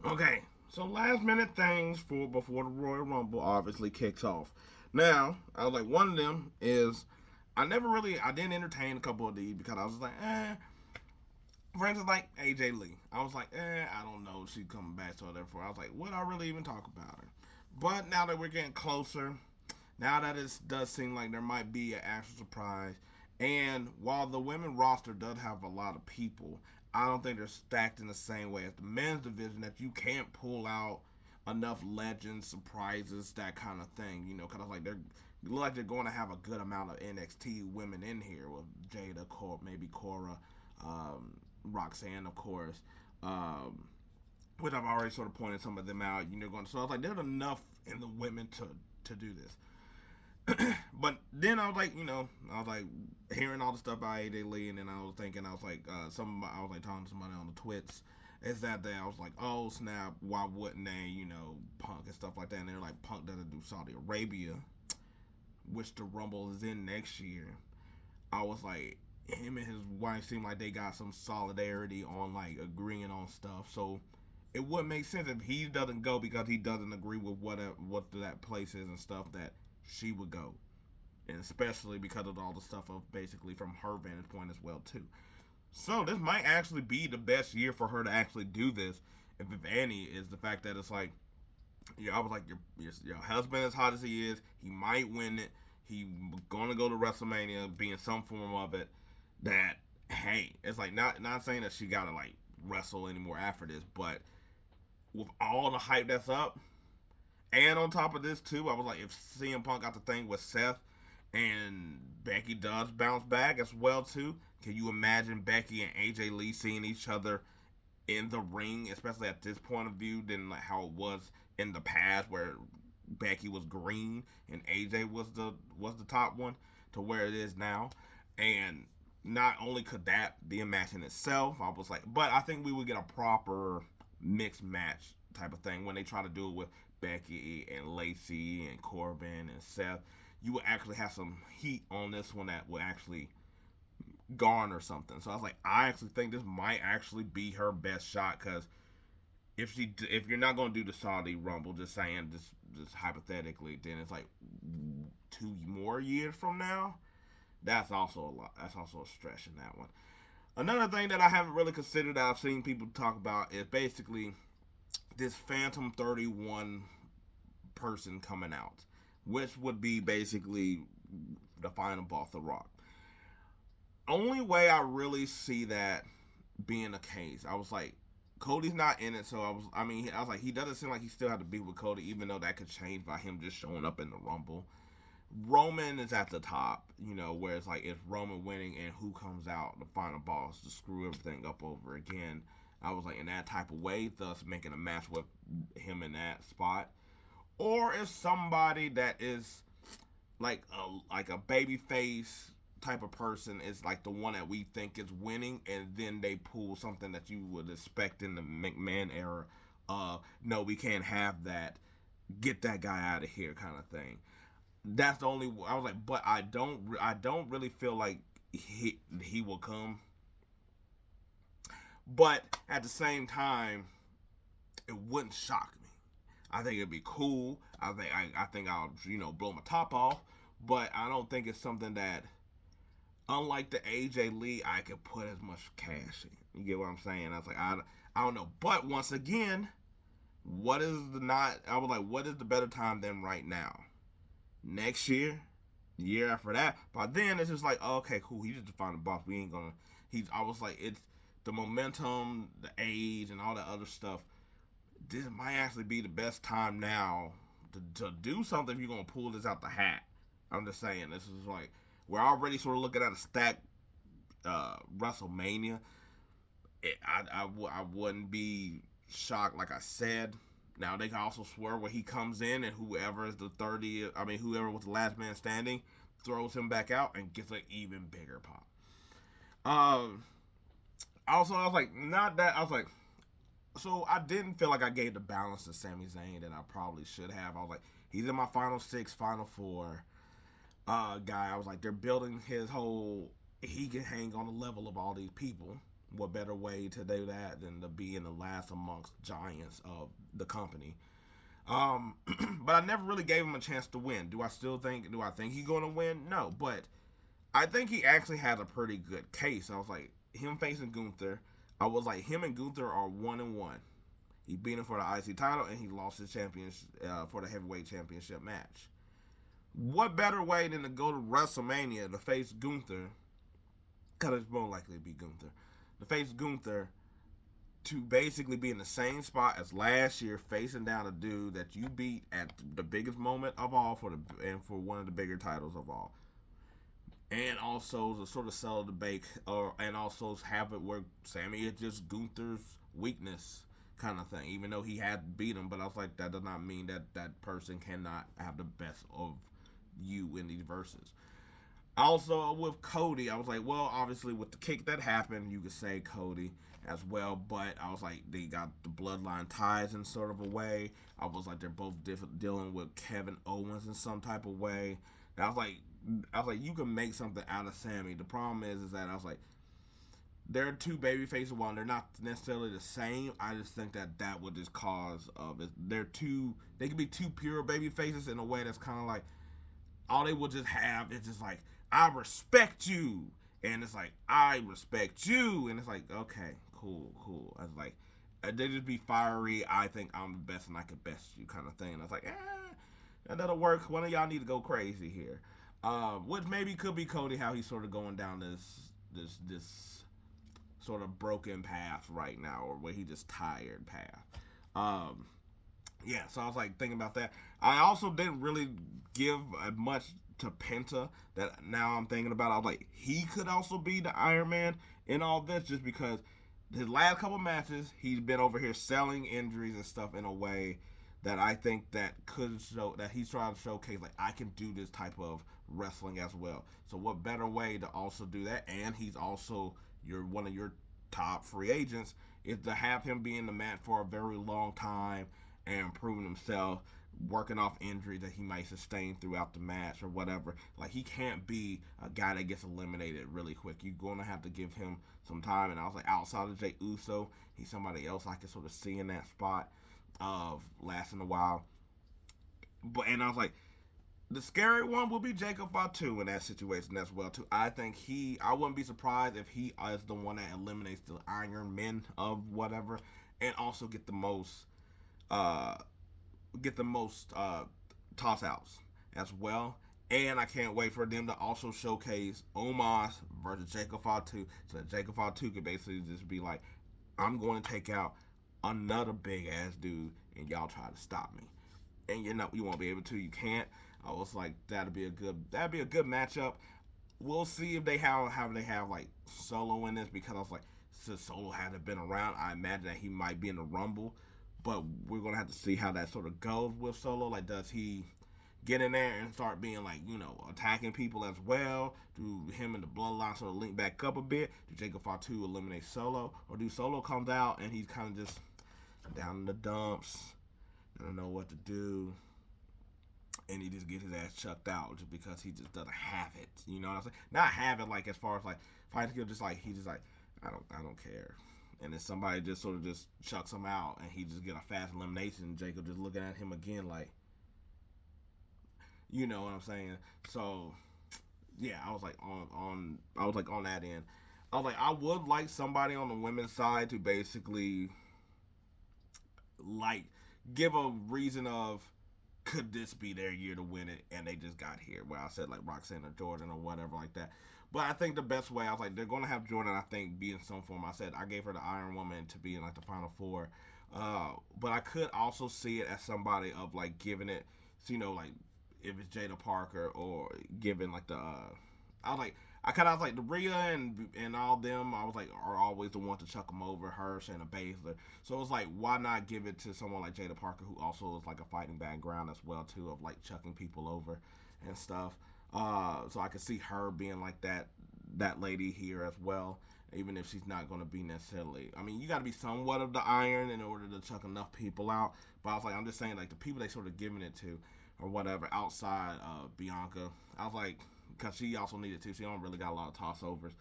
Okay, so last minute things for before the Royal Rumble obviously kicks off. Now, I was like, one of them is I didn't entertain a couple of these because I was like, for instance, like AJ Lee. I was like, I don't know if she's coming back, so therefore I was like, would I really even talk about her? But now that we're getting closer, now that it does seem like there might be an actual surprise, and while the women roster does have a lot of people, I don't think they're stacked in the same way as the men's division that you can't pull out enough legends, surprises, that kind of thing. You know, because like they're look like they're going to have a good amount of NXT women in here with Jada, maybe Cora, Roxanne, of course. Um, which I've already sort of pointed some of them out. You know, going so I was like, there's enough in the women to do this. But then I was like, I was like hearing all the stuff about AJ Lee, and then I was thinking, I was like, I was like talking to somebody on the twits. Is that day I was like, oh snap, why wouldn't they, Punk and stuff like that? And they're like, Punk doesn't do Saudi Arabia, which the Rumble is in next year. I was like, him and his wife seem like they got some solidarity on like agreeing on stuff. So it would make sense if he doesn't go because he doesn't agree with what that place is and stuff that she would go, and especially because of all the stuff of basically from her vantage point as well too. So this might actually be the best year for her to actually do this, if any, is the fact that it's like, I was like, your husband as hot as he is, he might win it. He gonna go to WrestleMania, be in some form of it. That hey, it's like not saying that she gotta like wrestle anymore after this, but with all the hype that's up, and on top of this too, I was like, if CM Punk got the thing with Seth and Becky does bounce back as well too, can you imagine Becky and AJ Lee seeing each other in the ring, especially at this point of view, than like how it was in the past where Becky was green and AJ was the top one to where it is now, and not only could that be a match in itself, I was like, but I think we would get a proper mixed match type of thing when they try to do it with Becky and Lacey and Corbin and Seth. You would actually have some heat on this one that would actually garner something. So I was like, I actually think this might actually be her best shot because if you're not going to do the Saudi Rumble, just saying, just hypothetically, then it's like 2 more years from now. That's also a lot. That's also a stretch in that one. Another thing that I haven't really considered that I've seen people talk about is basically this Phantom 31 person coming out, which would be basically the final boss of Rock. Only way I really see that being the case, I was like, Cody's not in it, so I was like, he doesn't seem like he still had to be with Cody, even though that could change by him just showing up in the Rumble. Roman is at the top, where it's like, it's Roman winning and who comes out the final boss to screw everything up over again. I was like, in that type of way, thus making a match with him in that spot. Or is somebody that is like a baby face type of person is like the one that we think is winning, and then they pull something that you would expect in the McMahon era. No, we can't have that. Get that guy out of here, kind of thing. That's the only. I was like, but I don't really feel like he will come. But at the same time, it wouldn't shock me. I think it'd be cool. I think I'll blow my top off. But I don't think it's something that, unlike the AJ Lee, I could put as much cash in. You get what I'm saying? I was like, I don't know. But once again, what is the not? I was like, what is the better time than right now? Next year, the year after that. By then, it's just like, oh, okay, cool. He just defined the boss. We ain't gonna. He's. I was like, it's the momentum, the age, and all that other stuff. This might actually be the best time now to do something if you're gonna pull this out the hat. I'm just saying, this is like, we're already sort of looking at a stacked WrestleMania. I wouldn't be shocked, like I said. Now they can also swear where he comes in and whoever is the 30, whoever was the last man standing, throws him back out and gets an even bigger pop. Um, Also, I was like, not that. I was like, so I didn't feel like I gave the balance to Sami Zayn that I probably should have. I was like, he's in my final six, final four guy. I was like, they're building his whole. He can hang on the level of all these people. what better way to do that than to be in the last amongst giants of the company? Um, but I never really gave him a chance to win. Do I think he's going to win? No, but I think he actually has a pretty good case. I was like, him facing Gunther. I was like, him and Gunther are 1-1. He beat him for the IC title, and he lost his championship for the heavyweight championship match. What better way than to go to WrestleMania to face Gunther? Because it's more likely to be Gunther. To face Gunther to basically be in the same spot as last year, facing down a dude that you beat at the biggest moment of all for one of the bigger titles of all, and also to sort of sell the bake, and also have it where Sammy is just Gunther's weakness kind of thing. Even though he had beat him, but I was like, that does not mean that that person cannot have the best of you in these verses. Also with Cody, I was like, well, obviously with the kick that happened, you could say Cody as well, but I was like, they got the bloodline ties in sort of a way. I was like, they're both dealing with Kevin Owens in some type of way. And I was like, you can make something out of Sammy. The problem is that I was like, they're two baby faces. One, they're not necessarily the same. I just think that that would just cause of it. They could be two pure baby faces in a way that's kind of like all they would just have is just like, I respect you, and it's like, I respect you, and it's like, okay, cool. I was like, they just be fiery. I think I'm the best, and I could best you, kind of thing. And I was like, that'll work. One of y'all need to go crazy here, which maybe could be Cody, how he's sort of going down this sort of broken path right now, or where he just tired path. Yeah, so I was like thinking about that. I also didn't really give much to Penta that now I'm thinking about. I was like, he could also be the Iron Man in all this, just because his last couple matches, he's been over here selling injuries and stuff in a way that I think that could show that he's trying to showcase, like, I can do this type of wrestling as well. So what better way to also do that? And he's also one of your top free agents, is to have him be in the mat for a very long time and proving himself, working off injuries that he might sustain throughout the match or whatever. Like, he can't be a guy that gets eliminated really quick. You're going to have to give him some time. And I was like, outside of Jey Uso, he's somebody else I can sort of see in that spot of lasting a while. And I was like, the scary one will be Jacob Fatu in that situation as well too. I think I wouldn't be surprised if he is the one that eliminates the Iron Men of whatever, and also get the most uh, toss outs as well. And I can't wait for them to also showcase Omos versus Jacob Fatu, so that Jacob Fatu could basically just be like, I'm going to take out another big ass dude, and y'all try to stop me. And you won't be able to. You can't. I was like, that'd be a good matchup. We'll see if they have like Solo in this, because I was like, since Solo hadn't been around, I imagine that he might be in the Rumble. But we're gonna have to see how that sort of goes with Solo. Like, does he get in there and start being like, attacking people as well? Do him and the Bloodline sort of link back up a bit? Do Jacob Fatu eliminate Solo, or do Solo comes out and he's kind of just down in the dumps, don't know what to do, and he just gets his ass chucked out just because he just doesn't have it? You know what I'm saying? Not have it like as far as like fighting skill, just like he's just like, I don't care. And then somebody just sort of just chucks him out, and he just get a fast elimination. Jacob just looking at him again like, you know what I'm saying? So yeah, I was like on that end. I was like, I would like somebody on the women's side to basically like give a reason of, could this be their year to win it, and they just got here. Where I said like Roxanne or Jordan or whatever like that. But I think the best way, I was like, they're going to have Jordan, I think, be in some form. I said I gave her the Iron Woman to be in like the Final Four. But I could also see it as somebody of like giving it, like if it's Jada Parker, or giving like the, I was like the Rhea and all them, I was like, are always the ones to chuck them over, her, Shayna Baszler. So it was like, why not give it to someone like Jada Parker, who also is like a fighting background as well too, of like chucking people over and stuff. So I could see her being like that lady here as well, even if she's not going to be necessarily. I mean, you got to be somewhat of the iron in order to chuck enough people out. But I was like, I'm just saying, like, the people they sort of giving it to or whatever outside of Bianca, I was like, because she also needed to. She don't really got a lot of tossovers.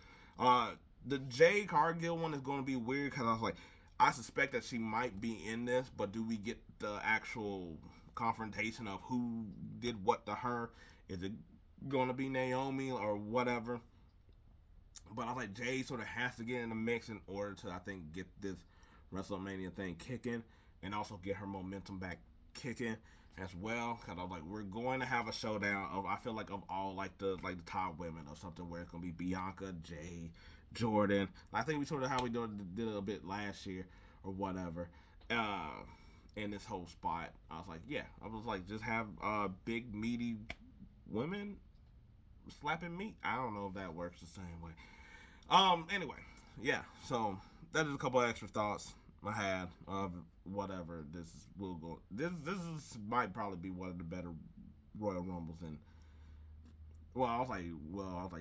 The Jade Cargill one is going to be weird because I was like, I suspect that she might be in this, but do we get the actual confrontation of who did what to her? Is it going to be Naomi or whatever? But I was like, Jade sort of has to get in the mix in order to, I think, get this WrestleMania thing kicking and also get her momentum back kicking as well. Because I was like, we're going to have a showdown of, I feel like, of all like the top women or something where it's going to be Bianca, Jade, Jordan. I think we sort of how we did it a bit last year or whatever. In this whole spot, I was like, yeah, I was like, just have big meaty women slapping meat. I don't know if that works the same way. Anyway, yeah. So that is a couple of extra thoughts I had of whatever this will go. This is might probably be one of the better Royal Rumbles in. I was like,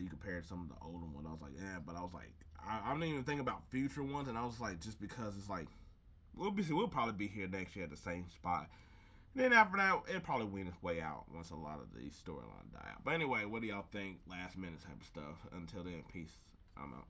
you compared some of the older ones. I was like, yeah, but I was like, I didn't even think about future ones, and I was like, just because it's like, we'll probably be here next year at the same spot. And then after that, it'll probably win its way out once a lot of these storylines die out. But anyway, what do y'all think? Last minute type of stuff. Until then, peace. I'm out.